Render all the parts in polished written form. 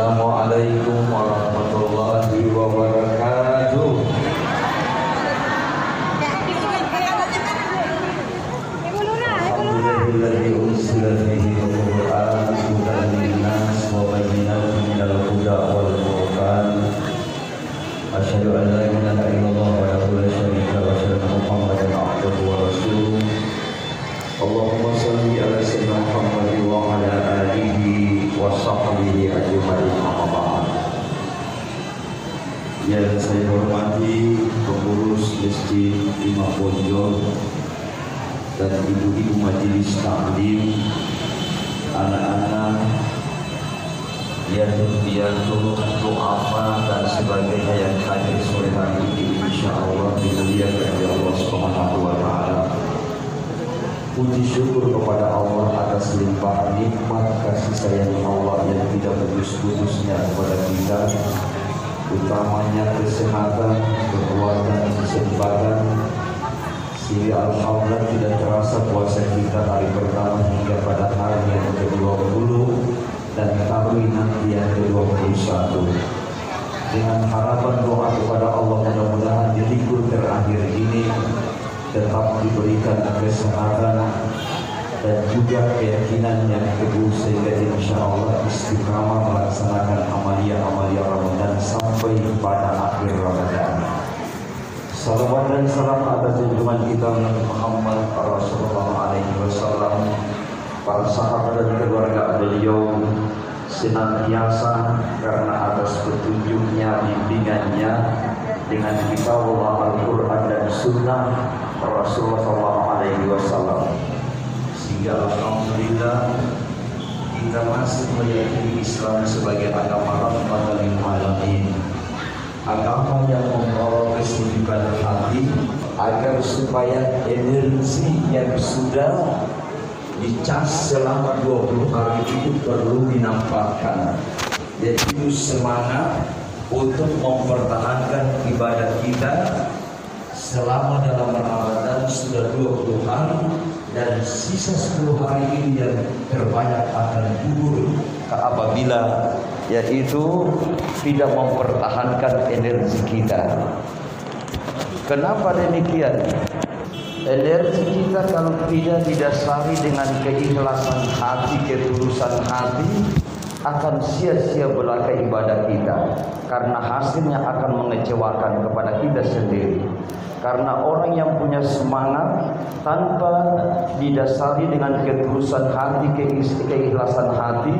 Assalamualaikum warahmatullahi wabarakatuh. Alhamdulillahilladzi unzila fihi al-Qur'an hudan lin-nas wa bayyinatin minal huda wal furqan. Asyhadu an la ilaha illallah wahdahu la syarika lahu wa asyhadu anna Muhammadan abduhu wa rasuluh. Allahumma shalli ala sayyidina Muhammad wa ala alihi wa sahbihi ajma'in. Yang saya hormati pengurus Masjid Imam Bonjol dan ibu-ibu majelis taklim, anak-anak, yatim-piatu, du'afa dan sebagainya yang hadir sore hari ini, insyaallah dimuliakan oleh Allah Subhanahu wa taala. Puji syukur kepada Allah atas limpah nikmat kasih sayang Allah yang tidak putus-putusnya kepada kita, utamanya kesehatan, kekuatan, kesempatan, sehingga alhamdulillah tidak terasa puasa kita hari pertama hingga pada hari yang ke-20 dan ketahui nanti yang ke-21. Dengan harapan doa kepada Allah, mudah-mudahan di libur terakhir ini tetap diberikan kesehatan dan juga keyakinan yang teguh sehingga insya Allah istiqamah melaksanakan amalia-amalia Ramadan sampai pada akhir Ramadan. Salawat dan salam atas junjungan kita Nabi Muhammad Rasulullah SAW, para sahabat dan keluarga beliau senantiasa karena atas petunjuknya, bimbingannya dengan kitab Allah, Al-Quran dan Sunnah Rasulullah SAW, sehingga alhamdulillah kita masih meyakini Islam sebagai agama rahmatan lil alamin, agama yang membawa kesejukan hati agar supaya energi yang sudah dicas selama 20 hari itu perlu dinampakkan, yaitu semangat untuk mempertahankan ibadah kita selama dalam Ramadan sudah 20 hari dan sisa 10 hari ini yang terbanyak akan gugur apabila yaitu tidak mempertahankan energi kita. Kenapa demikian? Energi kita kalau tidak didasari dengan keikhlasan hati, ketulusan hati, akan sia-sia belaka ibadah kita, karena hasilnya akan mengecewakan kepada kita sendiri. Karena orang yang punya semangat tanpa didasari dengan ketulusan hati, keikhlasan hati,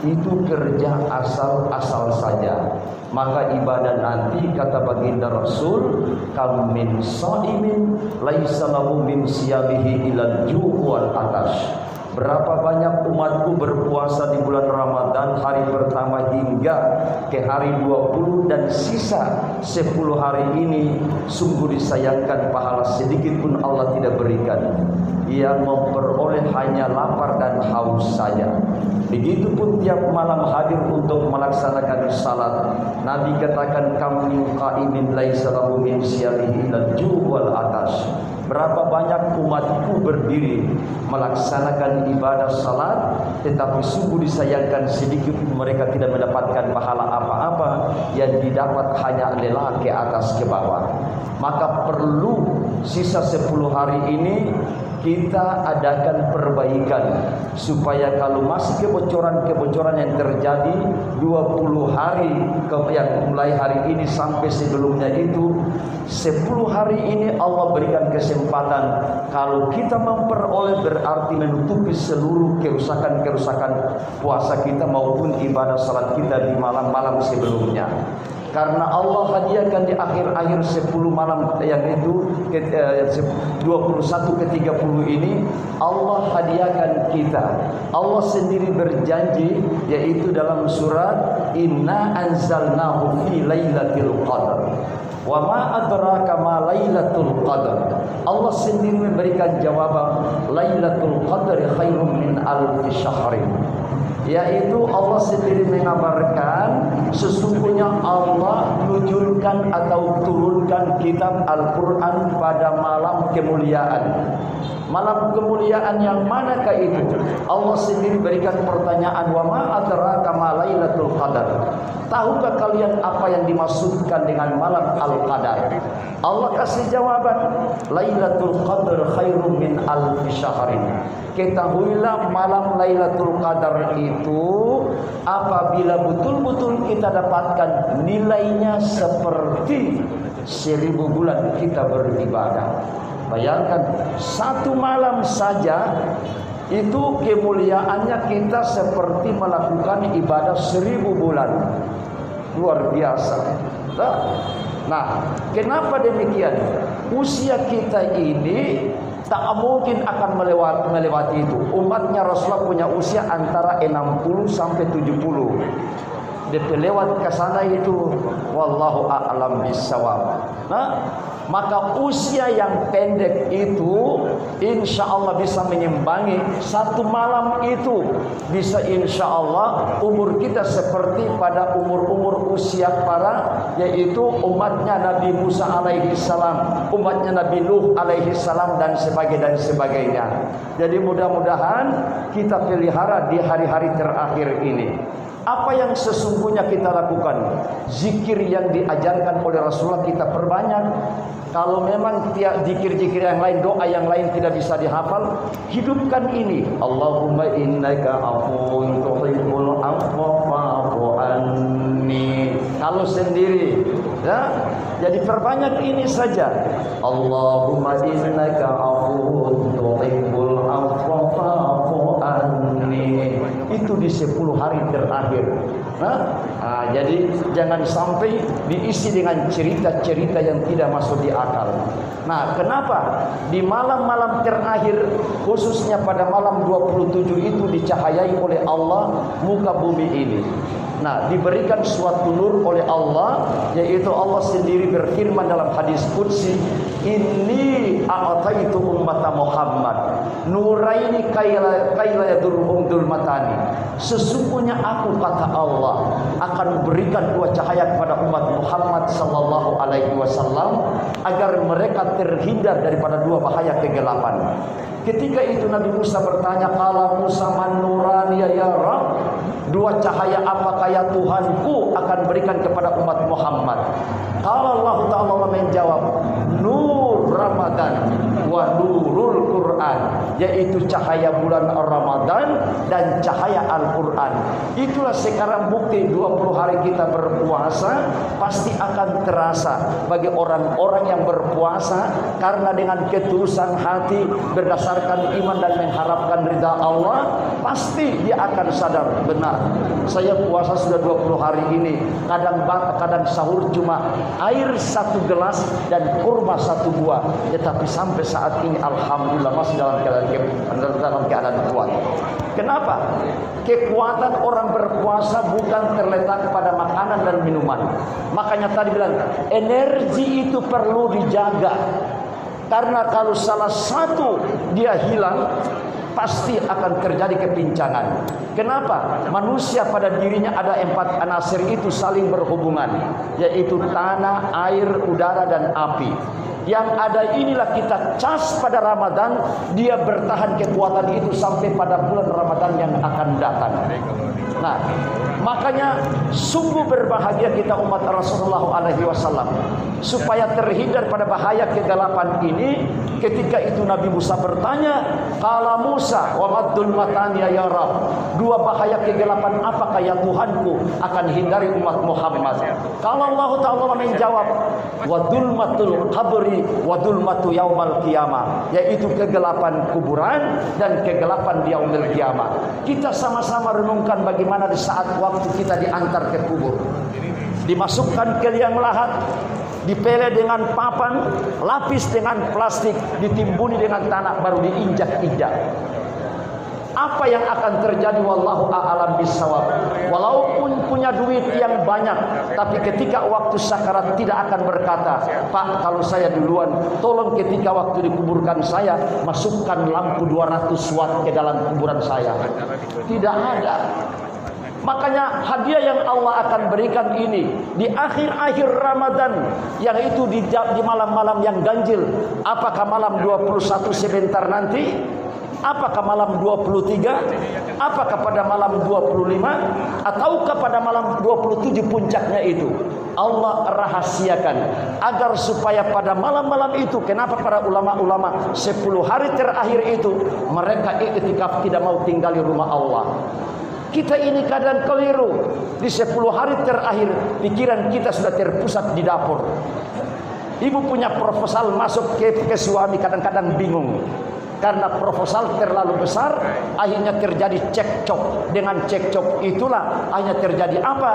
itu kerja asal-asal saja. Maka ibadah nanti, kata baginda Rasul, kam min shaimin laisa lahu min siyamihi ilal ju' wal atash. Berapa banyak umatku berpuasa di bulan Ramadan hari pertama hingga ke hari 20 dan sisa 10 hari ini sungguh disayangkan pahala sedikit pun Allah tidak berikan. Ia memperoleh hanya lapar dan haus saja. Begitupun tiap malam hadir untuk melaksanakan salat. Nabi katakan kam min qaimin laisa lahu min siyamihi ilal ju' wal atash. Berapa banyak umatku berdiri melaksanakan ibadah salat, tetapi sungguh disayangkan sedikit mereka tidak mendapatkan pahala apa-apa, yang didapat hanya lelah ke atas ke bawah. Maka perlu sisa 10 hari ini kita adakan perbaikan, supaya kalau masih kebocoran-kebocoran yang terjadi 20 hari yang mulai hari ini sampai sebelumnya itu, 10 hari ini Allah berikan kesempatan. Kalau kita memperoleh berarti menutupi seluruh kerusakan-kerusakan puasa kita maupun ibadah salat kita di malam-malam sebelumnya. Karena Allah hadiahkan di akhir-akhir 10 malam yang itu 21 ke 30 ini, Allah hadiahkan kita. Allah sendiri berjanji, yaitu dalam surat Inna anzalnahu fi lailatul qadar. Wa ma adraka ma lailatul qadar. Allah sendiri memberikan jawaban, Lailatul Qadri khairum min alfi syahrin. Yaitu Allah sendiri mengabarkan sesungguhnya Allah nuzulkan atau turunkan kitab Al-Quran pada malam kemuliaan. Malam kemuliaan yang manakah itu? Allah sendiri berikan pertanyaan, wa ma adraka ma lailatul Qadar. Tahukah kalian apa yang dimaksudkan dengan malam Al-Qadar? Allah kasih jawaban, Lailatul Qadar khairum min alfi syahrin. Ketahuilah malam Lailatul Qadar itu apabila betul-betul kita dapatkan nilainya seperti 1000 bulan kita beribadah. Bayangkan, satu malam saja itu kemuliaannya kita seperti melakukan ibadah 1000 bulan. Luar biasa. Nah, kenapa demikian? Usia kita ini tak mungkin akan melewati itu. Umatnya Rasulullah punya usia antara 60 sampai 70. Dia lewat ke sana itu wallahu a'lam bissawab. Nah, maka usia yang pendek itu insya Allah bisa menyimbangi satu malam itu, bisa insya Allah umur kita seperti pada umur usia para, yaitu umatnya Nabi Musa alaihi salam, umatnya Nabi Nuh alaihi salam dan sebagainya. Jadi mudah-mudahan kita pelihara di hari-hari terakhir ini. Apa yang sesungguhnya kita lakukan? Zikir yang diajarkan oleh Rasulullah kita perbanyak. Kalau memang zikir-zikir yang lain, doa yang lain tidak bisa dihafal, hidupkan ini. Allahumma innaka afuwun tuhibbul afwa fa'fu anni. Kalau sendiri, ya, jadi perbanyak ini saja. Allahumma innaka afuwun tuhibbul afwa fa'fu anni. Itu di 10 hari terakhir. Jadi jangan sampai diisi dengan cerita-cerita yang tidak masuk di akal. Nah, kenapa di malam-malam terakhir, khususnya pada malam 27 itu dicahayai oleh Allah muka bumi ini? Nah, diberikan suatu nur oleh Allah, yaitu Allah sendiri berfirman dalam hadis qudsi, inni a'taitu ummata Muhammad nuraini kaila yadurhum dulmatani. Sesungguhnya aku, kata Allah, akan berikan 2 cahaya kepada umat Muhammad sallallahu alaihi wasallam agar mereka terhindar daripada 2 bahaya kegelapan. Ketika itu Nabi Musa bertanya, "Qala Musa man nurani ya Rabb?" 2 cahaya apakah ya Tuhanku akan berikan kepada umat Muhammad? Kalau Allah Ta'ala menjawab, nur Ramadan wa nurul Quran, yaitu cahaya bulan Ramadan dan cahaya Al-Quran. Itulah sekarang bukti 20 hari kita berpuasa pasti akan terasa bagi orang-orang yang berpuasa, karena dengan ketulusan hati berdasarkan iman dan mengharapkan ridha Allah, pasti dia akan sadar, benar, saya puasa sudah 20 hari ini, kadang sahur cuma air 1 gelas dan kurma 1 buah, tetapi sampai saat ini alhamdulillah masih dalam keadaan kuat. Kenapa? Kekuatan orang berpuasa bukan terletak pada makanan dan minuman. Makanya tadi bilang, energi itu perlu dijaga. Karena kalau salah satu dia hilang, pasti akan terjadi kepincangan. Kenapa? Manusia pada dirinya ada 4 anasir itu saling berhubungan, yaitu tanah, air, udara, dan api. Yang ada inilah kita cas pada Ramadan, dia bertahan kekuatan itu sampai pada bulan Ramadan yang akan datang. Nah, makanya sungguh berbahagia kita umat Rasulullah alaihi wasallam supaya terhindar pada bahaya kegelapan ini. Ketika itu Nabi Musa bertanya, "Qala Musa wa maddul matani ya Rabb?" 2 bahaya kegelapan apakah ya Tuhanku akan hindari umat Muhammad? Kalau Allah Ta'ala menjawab, "Wa dulmatul qabri wa dulmatu yaumal qiyamah," yaitu kegelapan kuburan dan kegelapan di yaumil qiyamah. Kita sama-sama renungkan bagaimana di saat waktu kita diantar ke kubur, dimasukkan ke liang lahat, dipele dengan papan, lapis dengan plastik, ditimbuni dengan tanah, baru diinjak-injak. Apa yang akan terjadi wallahu a'lam bissawab. Walaupun punya duit yang banyak, tapi ketika waktu sakarat tidak akan berkata, "Pak, kalau saya duluan, tolong ketika waktu dikuburkan saya masukkan lampu 200 watt ke dalam kuburan saya." Tidak ada. Makanya hadiah yang Allah akan berikan ini di akhir-akhir Ramadan, yang itu di malam-malam yang ganjil. Apakah malam 21 sebentar nanti? Apakah malam 23? Apakah pada malam 25? Ataukah pada malam 27 puncaknya itu? Allah rahasiakan agar supaya pada malam-malam itu, kenapa para ulama-ulama 10 hari terakhir itu mereka iktikaf, tidak mau tinggal di rumah Allah. Kita ini kadang keliru. Di 10 hari terakhir pikiran kita sudah terpusat di dapur. Ibu punya proposal masuk ke suami, kadang-kadang bingung. Karena proposal terlalu besar, akhirnya terjadi cekcok. Dengan cekcok itulah akhirnya terjadi apa?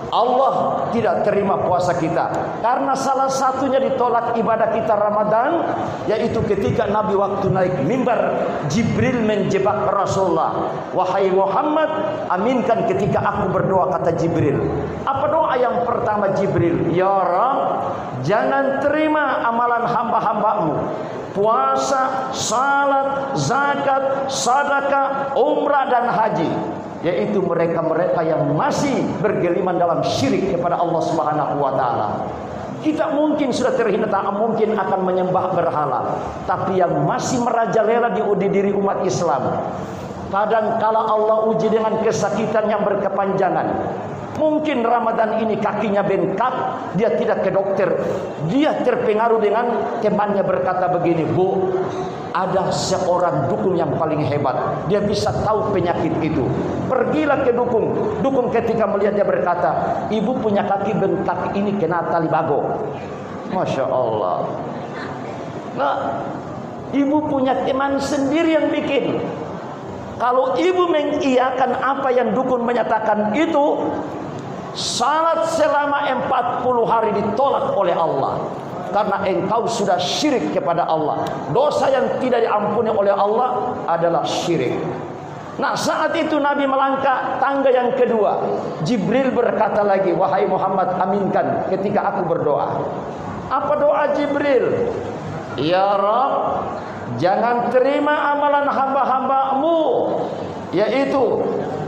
Allah tidak terima puasa kita. Karena salah satunya ditolak ibadah kita Ramadan, yaitu ketika Nabi waktu naik mimbar, Jibril menjebak Rasulullah. Wahai Muhammad, aminkan ketika aku berdoa, kata Jibril. Apa doa yang pertama Jibril? Ya Rabb, jangan terima amalan hamba-hambamu. Puasa, salat, zakat, sedekah, umrah dan haji, yaitu mereka-mereka yang masih bergeliman dalam syirik kepada Allah Subhanahu wa taala. Kita mungkin sudah terhina, mungkin akan menyembah berhala, tapi yang masih merajalela di diri umat Islam, kadang kala Allah uji dengan kesakitan yang berkepanjangan. Mungkin Ramadan ini kakinya bengkak, dia tidak ke dokter. Dia terpengaruh dengan temannya berkata begini, Bu, ada seorang dukun yang paling hebat, dia bisa tahu penyakit itu. Pergilah ke dukun. Dukun ketika melihat dia berkata, ibu punya kaki bengkak ini kena tali bago. Masya Allah. Nah, ibu punya teman sendiri yang bikin. Kalau ibu mengiyakan apa yang dukun menyatakan itu, salat selama 40 hari ditolak oleh Allah. Karena engkau sudah syirik kepada Allah. Dosa yang tidak diampuni oleh Allah adalah syirik. Nah, saat itu Nabi melangkah tangga yang kedua. Jibril berkata lagi, wahai Muhammad, aminkan ketika aku berdoa. Apa doa Jibril? Ya Rabb, jangan terima amalan hamba-hambamu, yaitu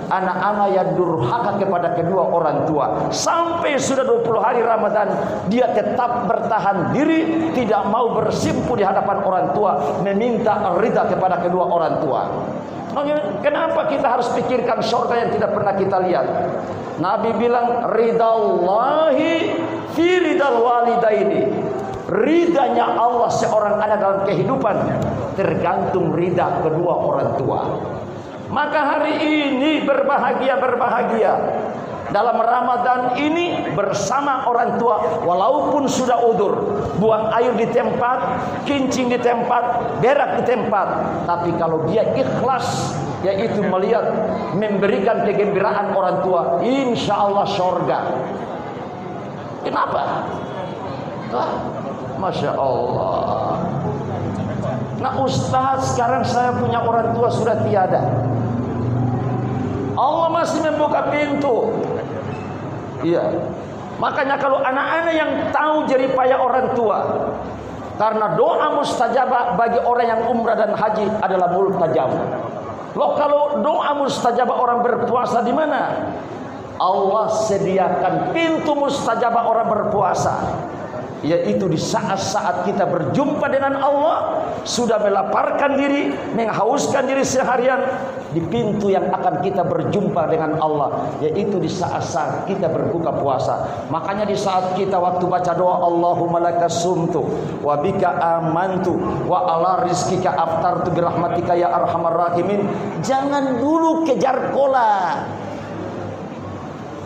anak-anak yang durhaka kepada kedua orang tua. Sampai sudah 20 hari Ramadan, dia tetap bertahan diri, tidak mau bersimpu di hadapan orang tua, meminta ridha kepada kedua orang tua. Kenapa kita harus pikirkan surga yang tidak pernah kita lihat? Nabi bilang, ridallahi fi ridal walidaini. Ridanya Allah seorang anak dalam kehidupan tergantung ridha kedua orang tua. Maka hari ini berbahagia dalam Ramadan ini bersama orang tua, walaupun sudah udur, buang air di tempat, kencing di tempat, berak di tempat, tapi kalau dia ikhlas, yaitu melihat memberikan kegembiraan orang tua, insya Allah surga. Kenapa? Masya Allah. Nah Ustaz, sekarang saya punya orang tua sudah tiada. Allah masih membuka pintu. Iya. Makanya kalau anak-anak yang tahu jeripaya orang tua, karena doa mustajabah bagi orang yang umrah dan haji adalah multajab. Loh, kalau doa mustajabah orang berpuasa di mana? Allah sediakan pintu mustajabah orang berpuasa, yaitu di saat-saat kita berjumpa dengan Allah, sudah melaparkan diri, menghauskan diri seharian, di pintu yang akan kita berjumpa dengan Allah, yaitu di saat-saat kita berbuka puasa. Makanya di saat kita waktu baca doa, Allahumma lakas sumtu wa bika amantu wa ala rizkika aftartu birahmatika ya arhamar rahimin, jangan dulu kejar kola,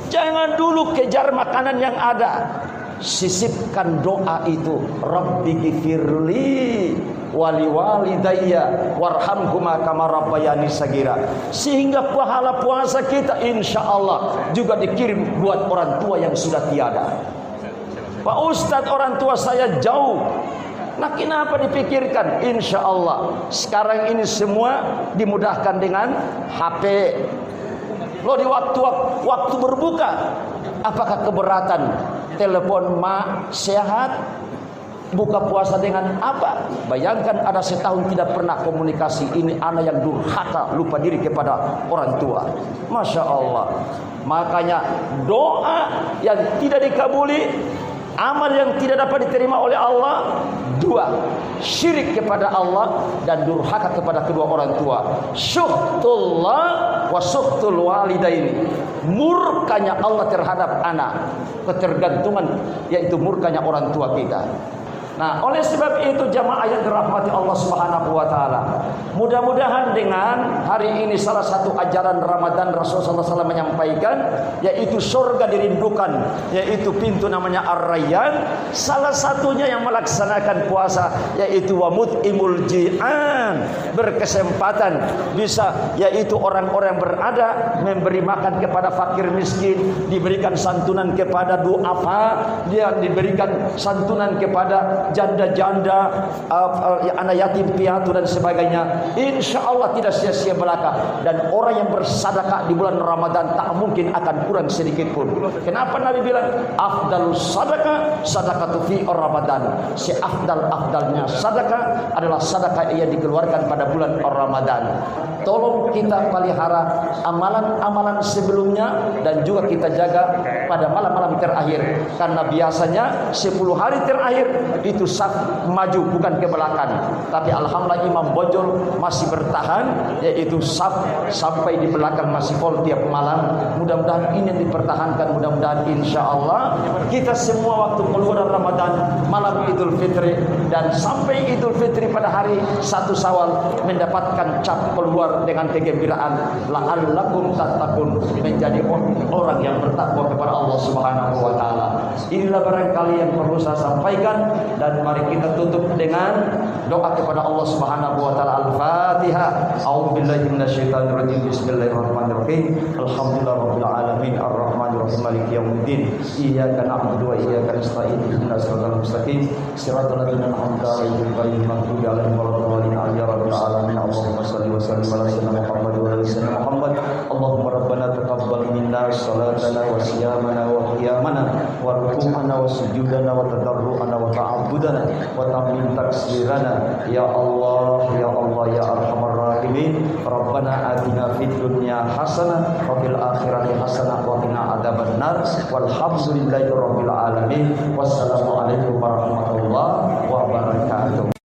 jangan dulu kejar makanan yang ada. Sisipkan doa itu, Rabbi gifirli wali walidayya warhamhuma kama rabbayani sagira, sehingga pahala puasa kita insya Allah juga dikirim buat orang tua yang sudah tiada. Pak Ustadz, orang tua saya jauh. Nah, kenapa dipikirkan? Insya Allah sekarang ini semua dimudahkan dengan HP. Lo di waktu berbuka, apakah keberatan telepon mak sehat, buka puasa dengan apa? Bayangkan ada setahun tidak pernah komunikasi. Ini anak yang durhaka, lupa diri kepada orang tua. Masya Allah. Makanya doa yang tidak dikabuli amal yang tidak dapat diterima oleh Allah. Dua, syirik kepada Allah dan durhaka kepada kedua orang tua. Syuhtullah wa syuhtul walidaini. Murkanya Allah terhadap anak, ketergantungan yaitu murkanya orang tua kita. Nah, oleh sebab itu jamaah yang dirahmati Allah Subhanahu wa taala, mudah-mudahan dengan hari ini salah satu ajaran Ramadan Rasulullah SAW menyampaikan, yaitu surga dirindukan, yaitu pintu namanya Ar-Rayyan. Salah satunya yang melaksanakan puasa yaitu wa mut'imul ji'an, berkesempatan bisa yaitu orang-orang yang berada memberi makan kepada fakir miskin, diberikan santunan kepada du'afa, dia diberikan santunan kepada janda-janda, anak yatim piatu dan sebagainya. Insya Allah tidak sia-sia belaka. Dan orang yang bersedekah di bulan Ramadan tak mungkin akan kurang sedikit pun. Kenapa Nabi bilang afdalus sadaqah sadaqatu fi Ramadan? Seafdal-afdalnya sedekah adalah sedekah yang dikeluarkan pada bulan Ramadan. Tolong kita pelihara amalan-amalan sebelumnya dan juga kita jaga pada malam-malam terakhir, karena biasanya 10 hari terakhir itu saf maju bukan ke belakang, tapi alhamdulillah Imam Bojol masih bertahan, yaitu saf sampai di belakang masih full tiap malam. Mudah-mudahan ini yang dipertahankan. Mudah-mudahan insya Allah kita semua waktu keluar Ramadan, malam Idul Fitri dan sampai Idul Fitri pada hari 1 Syawal mendapatkan cap keluar dengan kegembiraan, la'allakum tattaqun, menjadi orang yang bertakwa kepada Allah Subhanahu wa taala. Inilah barangkali yang perlu saya sampaikan, dan mari kita tutup dengan doa kepada Allah Subhanahu wa taala. Al-Fatihah. A'udzubillahi minasyaitonir rajim. Bismillahirrahmanirrahim. Alhamdulillahirabbil alamin arrahmanir rahim maliki yaumiddin. Iyyaka na'budu wa iyyaka nasta'in. Ihdinas siratal mustaqim. Siratal ladzina an'amta 'alaihim ghairil maghdubi 'alaihim waladdallin. Ya rabbil alamin. Allahumma shalli wa sallim ala sayyidina Muhammad wa ala sayyidina Muhammad. Allahumma rabbana taqabbal minna salatana wa siyamana wa qiyamana wa ruku'ana wa sujudana wa tadarru'ana wa ta'abbudana wa tammin taksirana. Ya Allah, ya Allah, ya arhamar rahimin. Rabbana atina fid dunya hasanah wa fil akhirati hasanah wa qina adzabannar. Walhamdulillahi rabbil alamin. Wassalamu alaikum warahmatullahi wabarakatuh.